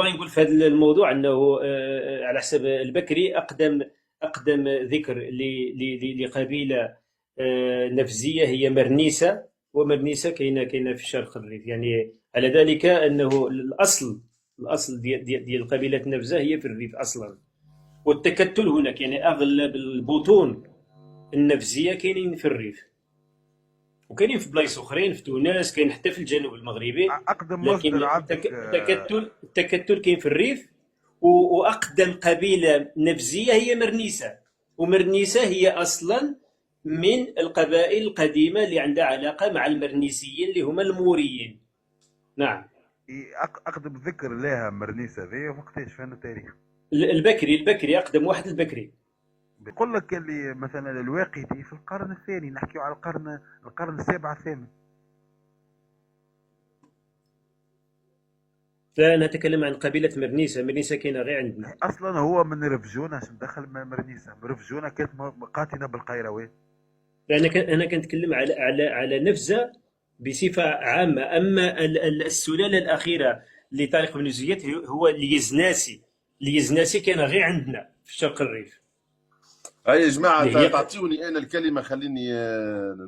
باغي نقول في هذا الموضوع انه على حسب البكري اقدم ذكر لقبيله نفزيه هي مرنيسه. ومرنيسه كاينه في شرق الريف، يعني على ذلك انه الاصل ديال قبيله نفزه هي في الريف اصلا. والتكتل هناك، يعني اغلب البطون النفزيه كاينين في الريف، وكاينين في بلايص اخرين في تونس، كاين حتى في الجنوب المغربي. اقدم لكن مصدر عندك التكتل كاين في الريف. واقدم قبيله نفزيه هي مرنيسه. ومرنيسه هي اصلا من القبائل القديمه اللي عندها علاقه مع المرنيسيين اللي هما الموريين. نعم. اقدم ذكر لها مرنيسة ذي وقتاش فين التاريخ؟ البكري اقدم واحد البكري. بيقول لك اللي مثلا الواقدي في القرن الثاني، نحكيو على القرن السابع الثامن. لا، انا اتكلم عن قبيله مرنيسه. مرنيسه كاينه غير عندنا. اصلا هو من رفجونه، عشان دخل مرنيسة. رفجونه كانت قاتله بالقيروان. انا كنتكلم على نفزه بصفه عامه. اما السلاله الاخيره لطارق بن زياد هو اليزناسي. اليزناسي كان غير عندنا في شرق الريف. أي يا جماعة، اللي هي تعطيوني أنا الكلمة، خليني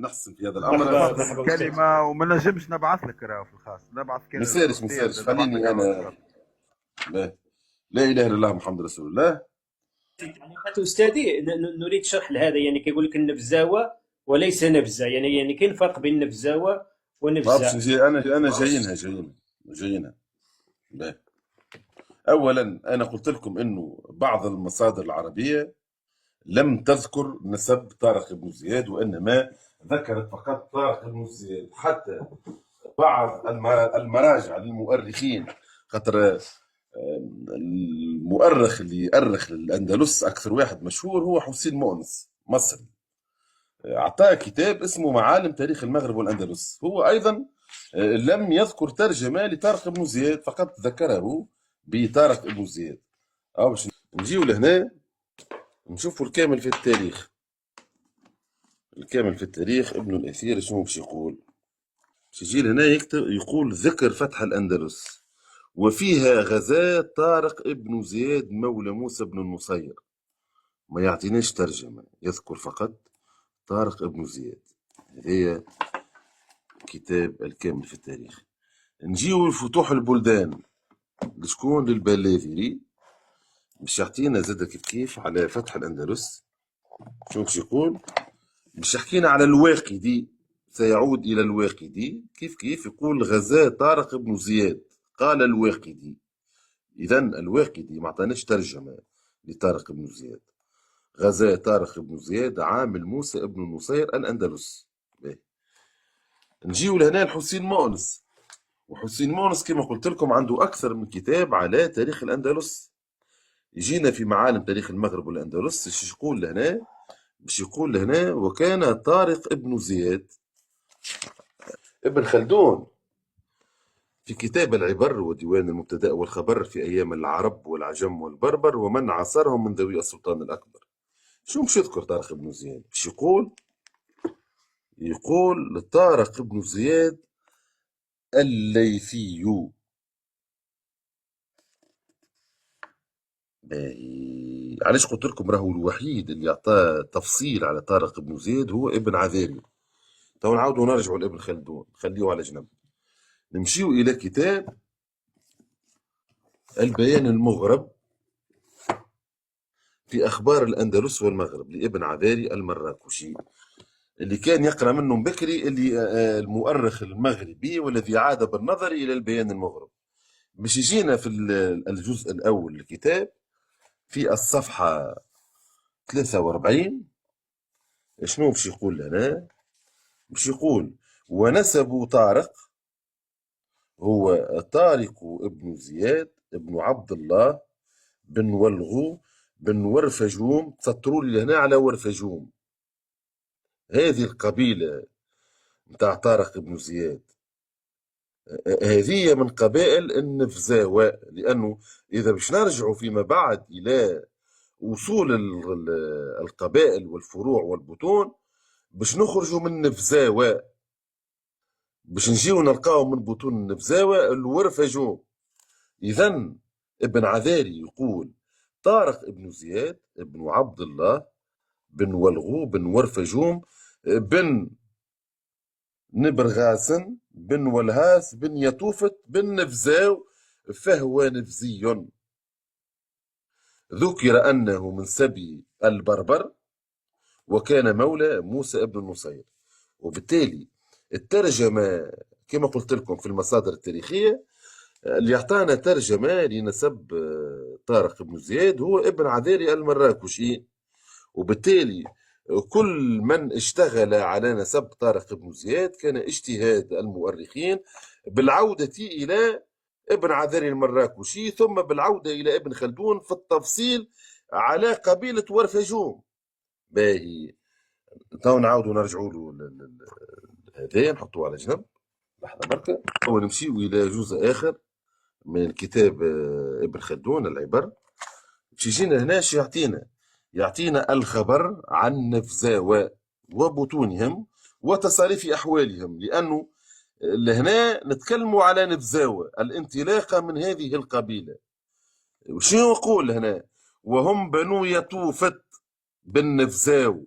نحسن في هذا الأمر. مرحبا تفضل مرحبا استاذ. الكلمه، وما نجمش نبعث لك راهو في الخاص، نبعث كان مسارش الاستاذ نبعث لك خليني على أنا. الواتساب. لا, لا إله إلا الله محمد رسول الله. تعليقات استاذي نريد شرح لهذا. يعني كيقول لك النبزاوه وليس نبزه، يعني كاين فرق بين نبزاوه ما باش ونبزه. نجي أنا جايينها. لا. أولا أنا قلت لكم إنه بعض المصادر العربية لم تذكر نسب طارق بن زياد، وإنما ذكرت فقط طارق بن زياد. حتى بعض المراجع للمؤرخين، خاطر المؤرخ اللي يؤرخ للأندلس أكثر واحد مشهور هو حسين مؤنس مصري، أعطاه كتاب اسمه معالم تاريخ المغرب والأندلس. هو أيضا لم يذكر ترجمة لطارق بن زياد، فقط ذكره بطارق بن زياد. أو باش نجيو لهنا نشوفوا الكامل في التاريخ. ابن الأثير شنو باش يقول؟ باش يجي لهنا يكتب يقول: ذكر فتح الأندلس وفيها غزاة طارق ابن زياد مولى موسى بن النصير. ما يعطيناش ترجمة، يذكر فقط طارق ابن زياد. هذه كتاب الكامل في التاريخ. نجيو لفتوح البلدان لشكون؟ للبلاذري، باش يعطينا زاد كيف على فتح الأندلس. شو باش يقول؟ باش يحكينا على الواقدي، سيعود إلى الواقدي. كيف يقول: غزاة طارق ابن زياد قال الواقدي. إذا الواقدي ما عطاناش ترجمة لطارق بن زياد. غزا طارق بن زياد عامل موسى بن النصير الأندلس. نجيو لهنا الحسين مؤنس. وحسين مؤنس كما قلت لكم عنده أكثر من كتاب على تاريخ الأندلس. يجينا في معالم تاريخ المغرب والأندلس. باش يقول لهنا: وكان طارق ابن زياد. ابن خلدون في كتاب العبر وديوان المبتدأ والخبر في أيام العرب والعجم والبربر ومن عاصرهم من ذوي السلطان الأكبر. شو مش يذكر طارق بن زياد؟ باش يقول طارق بن زياد الليثي. علاش قلت لكم راهو الوحيد اللي عطاه تفصيل على طارق بن زياد هو ابن عذاري. تو نعاودوا نرجعوا لابن خلدون، خليه على جنب. نمشيو إلى كتاب البيان المغرب في أخبار الأندلس والمغرب لابن عذاري المراكشي، اللي كان يقرأ منه بكري، اللي المؤرخ المغربي والذي عاد بالنظر إلى البيان المغرب. باش يجينا في الجزء الأول للكتاب في الصفحة 43. شنو باش يقول لنا؟ باش يقول: ونسب طارق هو طارق ابن زياد ابن عبد الله بن ولغو بن ورفجوم. تسطروا لي هنا على ورفجوم. هذه القبيلة متاع طارق بن زياد هذه من قبائل النفزاوة، لأنه إذا باش نرجعوا فيما بعد إلى وصول القبائل والفروع والبطون، باش نخرجوا من نفزاوة، باش نجيو نلقاو من بطون النفزاوة الورفجوم. إذا ابن عذاري يقول طارق ابن زياد ابن عبد الله بن ولغو بن ورفجوم بن نبرغاسن بن ولهاس بن يطوفت بن نفزاو، فهو نفزي. ذكر أنه من سبي البربر، وكان مولى موسى بن النصير. وبالتالي الترجمة كما قلت لكم في المصادر التاريخية اللي يعطانا ترجمة لنسب طارق بن زياد هو ابن عذاري المراكشي. وبالتالي كل من اشتغل على نسب طارق بن زياد كان اجتهاد المؤرخين بالعودة إلى ابن عذاري المراكشي، ثم بالعودة إلى ابن خلدون في التفصيل على قبيلة ورفجوم. باهي تو نعاودوا نرجعوا له هذايا نحطوه على جنب لحظة بركة، ونمشيو إلى جزء آخر من كتاب ابن خلدون العبر. باش يجينا هنا شو يعطينا الخبر عن نفزاوة وبطونهم وتصاريف أحوالهم، لأنه لهنا نتكلموا على نفزاوة الانطلاقة من هذه القبيلة. وشنو يقول هنا؟ وهم بنو يطوفت بن نفزاو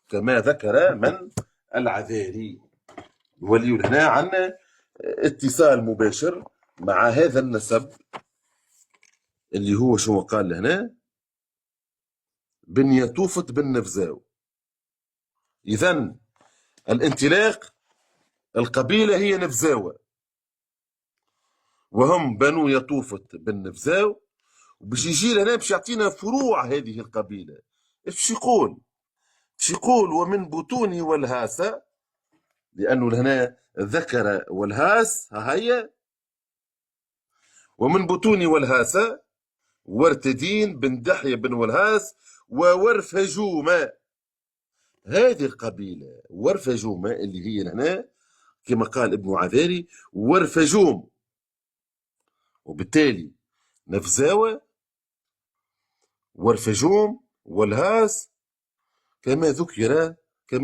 كما ذكر من العذاري. نولي هنا عندنا اتصال مباشر مع هذا النسب اللي هو شو قال هنا بن يطوفت بن نفزاو. إذن الانطلاق القبيلة هي نفزاوة، وهم بنو يطوفت بن نفزاو. وباش يجي لنا باش يعطينا فروع هذه القبيلة. ايش يقول؟ باش يقول ومن بطون والهاسة، لأنه هنا ذكر والهاس، ها هي ومن بطون والهاسة ورتدين بن دحية بن والهاس وورفجومة. هذه القبيلة ورفجومة اللي هي هنا كما قال ابن عذاري ورفجوم. وبالتالي نفزاوة ورفجوم والهاس كما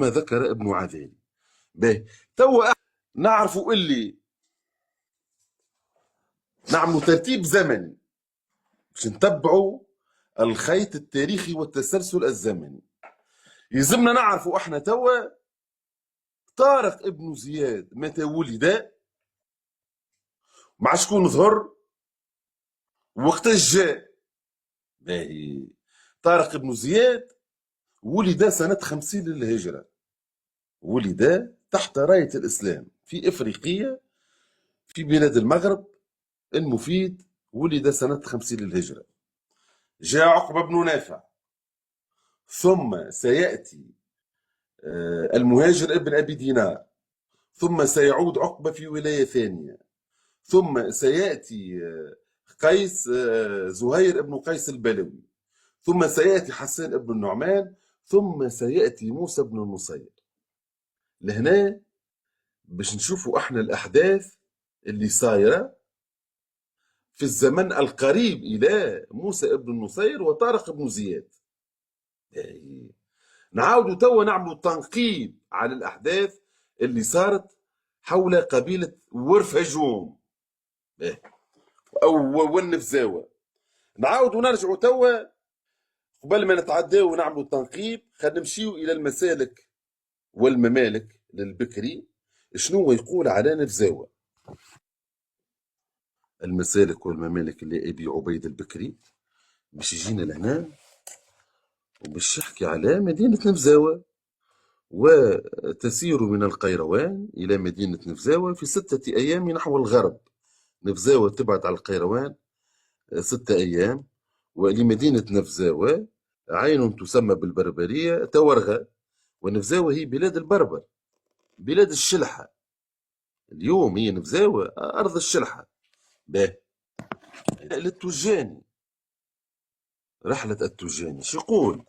ذكر ابن عذاري. باهي توا نعرفوا اللي نعملوا ترتيب زمني باش نتبعوا الخيط التاريخي والتسلسل الزمني. يلزمنا نعرفوا احنا توا طارق ابن زياد متى ولد، مع شكون ظهر، وقت جاء. باهي طارق ابن زياد ولد سنة 50 للهجرة، ولد تحت راية الإسلام في إفريقيا في بلاد المغرب المفيد، ولد سنة 50 للهجرة. جاء عقبة بن نافع، ثم سيأتي المهاجر ابن أبي دينار، ثم سيعود عقبة في ولاية ثانية، ثم سيأتي قيس زهير ابن قيس البلوي، ثم سيأتي حسان ابن النعمان، ثم سيأتي موسى بن النصير. لهنا باش نشوفوا احنا الأحداث اللي صايرة في الزمن القريب إلى موسى ابن النصير وطارق بن زياد. نعاودوا توا نعملوا تنقيب على الأحداث اللي صارت حول قبيلة ورفجوم أو والنفزاوة. نعاودوا نرجعوا توا قبل ما نتعداو ونعملوا التنقيب، خلينا نمشيو إلى المسالك والممالك للبكري. شنو يقول على نفزاوة؟ المسالك والممالك لأبي عبيد البكري باش يجينا لهنا وباش يحكي على مدينة نفزاوة. وتسير من القيروان إلى مدينة نفزاوة في 6 أيام نحو الغرب. نفزاوة تبعد على القيروان 6 أيام. ولمدينة نفزاوة عين تسمى بالبربرية تورغة. ونفزاوة هي بلاد البربر، بلاد الشلحة. اليوم هي نفزاوة أرض الشلحة. به للتجاني، رحلة التجاني شو يقول؟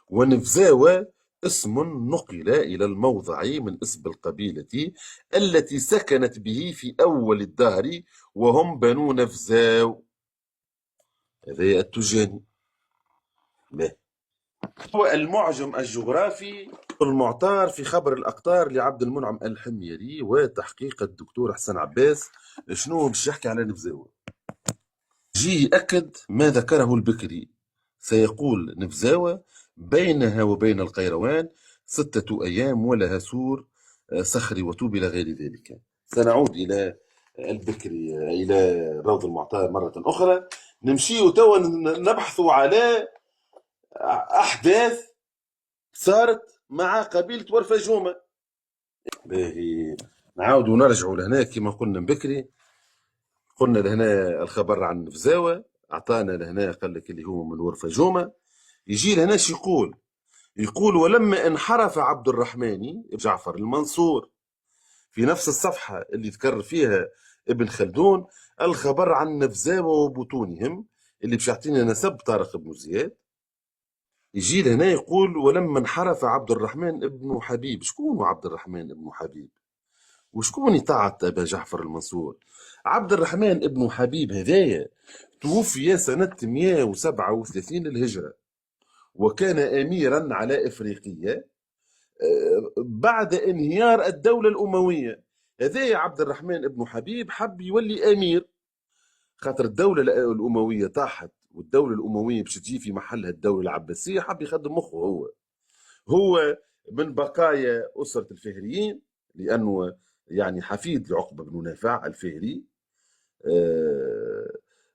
ونفزاوة اسم نقل إلى الموضع من اسم القبيلة التي سكنت به في أول الدهر، وهم بنو نفزاو. هذا التجاني. هو المعجم الجغرافي المعتار في خبر الأقطار لعبد المنعم الحميري وتحقيق الدكتور حسن عباس. شنو باش يحكي على نفزاوة؟ جي يأكد ما ذكره البكري، سيقول نفزاوة: بينها وبين القيروان 6 أيام ولها سور صخري وطوب إلى غير ذلك. سنعود إلى البكري، إلى روض المعطار مرة أخرى. نمشي توا نبحث على أحداث صارت مع قبيلة ورفجومة. باهي نعاود ونرجع لهنا كما قلنا بكري. قلنا لهنا الخبر عن نفزاوة، أعطانا لهنا قال لك اللي هو من ورفجومة. يجي لهنا شو يقول: ولما انحرف عبد الرحمن جعفر المنصور، في نفس الصفحة اللي ذكر فيها ابن خلدون الخبر عن نفزاوة وبطونهم، اللي باش يعطينا نسب طارق بن زياد. يجي لهنا يقول: ولما انحرف عبد الرحمن ابن حبيب. شكون عبد الرحمن ابن حبيب؟ وشكون طاعة أبا جعفر المنصور؟ عبد الرحمن ابن حبيب هذايا توفي سنة 137 للهجرة، وكان أميرا على إفريقية بعد انهيار الدولة الأموية. هذايا عبد الرحمن ابن حبيب حب يولي أمير، خاطر الدولة الأموية طاحت، والدولة الأموية باش تجي في محلها الدولة العباسية. حب يخدم مخه هو من بقايا أسرة الفهريين، لأنه يعني حفيد لعقبة بن نافع الفهري.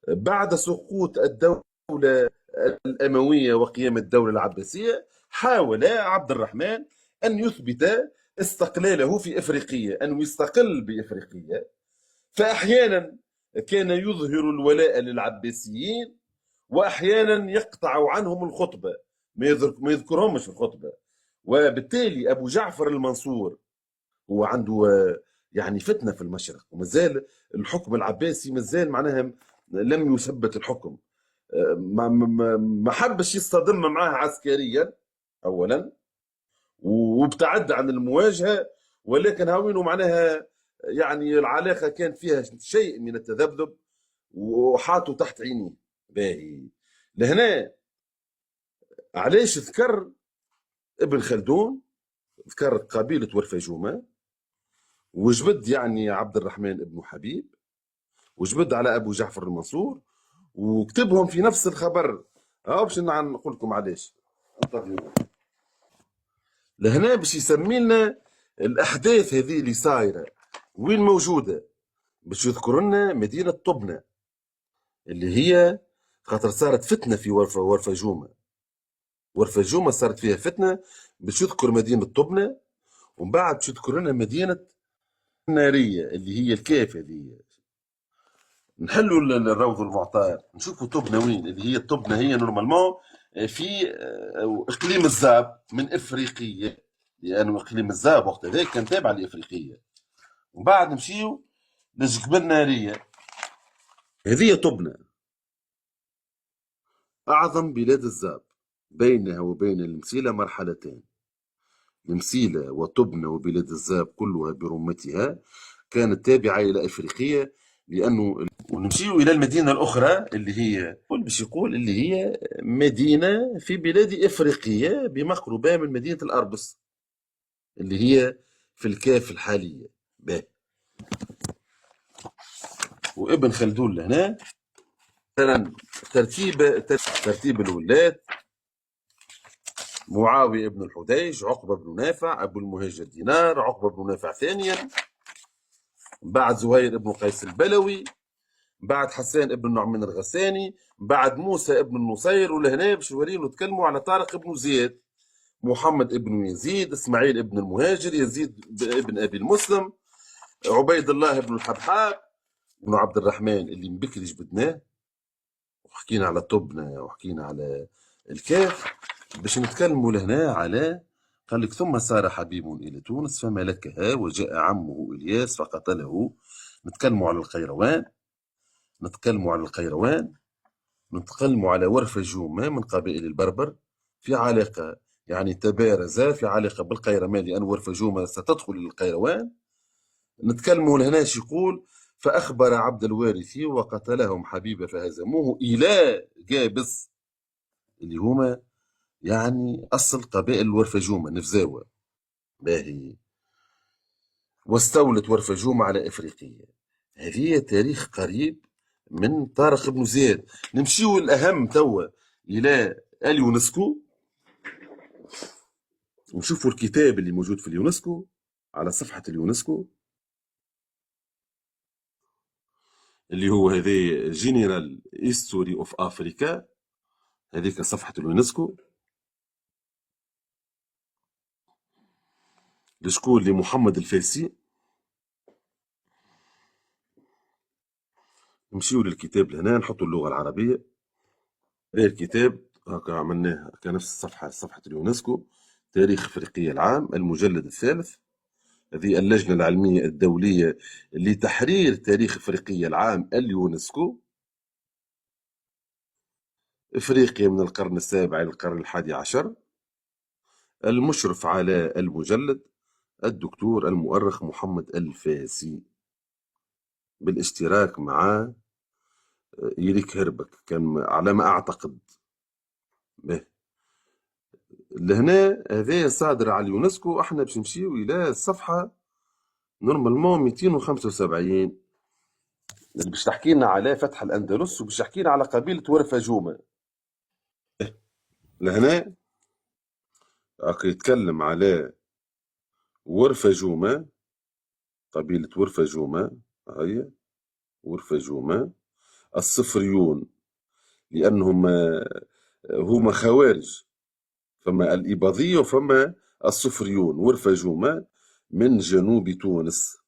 بعد سقوط الدولة الأموية وقيام الدولة العباسية، حاول عبد الرحمن أن يثبت استقلاله في إفريقيا، أن يستقل بإفريقيا. فأحيانا كان يظهر الولاء للعباسيين، وأحيانا يقطع عنهم الخطبة، ما يذكرهمش في الخطبة. وبالتالي أبو جعفر المنصور هو عنده يعني فتنة في المشرق، ومازال الحكم العباسي مازال معناها لم يثبت الحكم. ما حبش يصطدم معاه عسكريا أولا، وابتعد عن المواجهة، ولكن هاوينه معناها يعني العلاقة كان فيها شيء من التذبذب، وحاطه تحت عينيه. باهي لهنا علاش ذكر ابن خلدون، ذكر قبيلة ورفجومة، وجبد يعني عبد الرحمن ابن حبيب، وجبد على أبو جعفر المنصور، وكتبهم في نفس الخبر. باش نقول لكم علاش. لهنا باش يسمي لنا الأحداث هذه اللي صايرة وين موجودة، باش يذكر لنا مدينة طبنة، اللي هي خاطر صارت فتنة في ورفجومة. ورفجومة صارت فيها فتنة، باش يذكر مدينة طبنة، ومن بعد باش يذكر لنا مدينة نارية اللي هي الكاف. هذه نحلوا الروض المعطار، نشوفوا طبنة وين، اللي هي طبنة هي نورمالمون في اقليم الزاب من افريقيا، لانه اقليم الزاب وقت هذاك كان تابع لافريقيا. ومن بعد نمشيو للجبل نارية، هذه طبنة اعظم بلاد الزاب، بينها وبين المسيلة مرحلتان. المسيلة وطبنة وبلاد الزاب كلها برمتها كانت تابعة إلى إفريقيا، لأنه ونمشيو إلى المدينة الأخرى اللي هي باش يقول اللي هي مدينة في بلاد إفريقيا بمقربة من مدينة الأربس اللي هي في الكاف الحالية. به وابن خلدون لهنا مثلا ترتيب الولاة: معاوية ابن الحديج، عقبة بن نافع، أبو المهاجر دينار، عقبة بن نافع ثانيا، بعد زهير ابن قيس البلوي، بعد حسان ابن النعمان الغساني، بعد موسى ابن النصير. ولهنا باش نوريو نتكلموا على طارق ابن زياد، محمد ابن يزيد، اسماعيل ابن المهاجر، يزيد ابن ابي المسلم، عبيد الله ابن الحبحاب، ابن عبد الرحمن اللي من بكري جبدناه، وحكينا على طبنة وحكينا على الكاف. باش نتكلموا لهنا على قال لك: ثم سار حبيب إلى تونس فملكها، وجاء عمه إلياس فقتله. نتكلموا على القيروان، نتكلموا على ورفجومة من قبائل البربر، في علاقة يعني تبارز في علاقة بالقيروان، لأن ورفجومة ستدخل القيروان. نتكلموا لهنا يقول: فأخبر عبد الوارث وقتلهم حبيب فهزموه إلى جابس، اللي هما يعني أصل قبائل الورفجومة نفزاوة. باهي واستولت ورفجومة على إفريقيا. هذه تاريخ قريب من طارق بن زياد. نمشيو الأهم توا إلى اليونسكو، ونشوفوا الكتاب اللي موجود في اليونسكو على صفحة اليونسكو، اللي هو هذا جنرال هيستوري اوف افريكا، هذيك صفحة اليونسكو لشكون؟ لمحمد الفارسي. نمشيو للكتاب لهنا، نحطوا اللغة العربية. هذا الكتاب هكا عملناه كنفس الصفحة، صفحة اليونسكو، تاريخ افريقيا العام، المجلد الثالث. هذه اللجنة العلمية الدولية لتحرير تاريخ افريقيا العام اليونسكو، افريقيا من القرن السابع الى القرن الحادي عشر. المشرف على المجلد الدكتور المؤرخ محمد الفاسي، بالاشتراك مع إيريك هربك، كان على ما أعتقد. به لهنا هذا صادر على اليونسكو. احنا باش نمشيو إلى الصفحة نورمالمون 275 اللي باش تحكي لنا على فتح الأندلس، وباش تحكي لنا على قبيلة ورفجومة. لهنا يتكلم على ورفجومة، قبيلة ورفجومة، هي ورفجومة الصفريون، لأنهم هما خوارج، فما الإباضية وفما الصفريون. ورفجومة من جنوب تونس،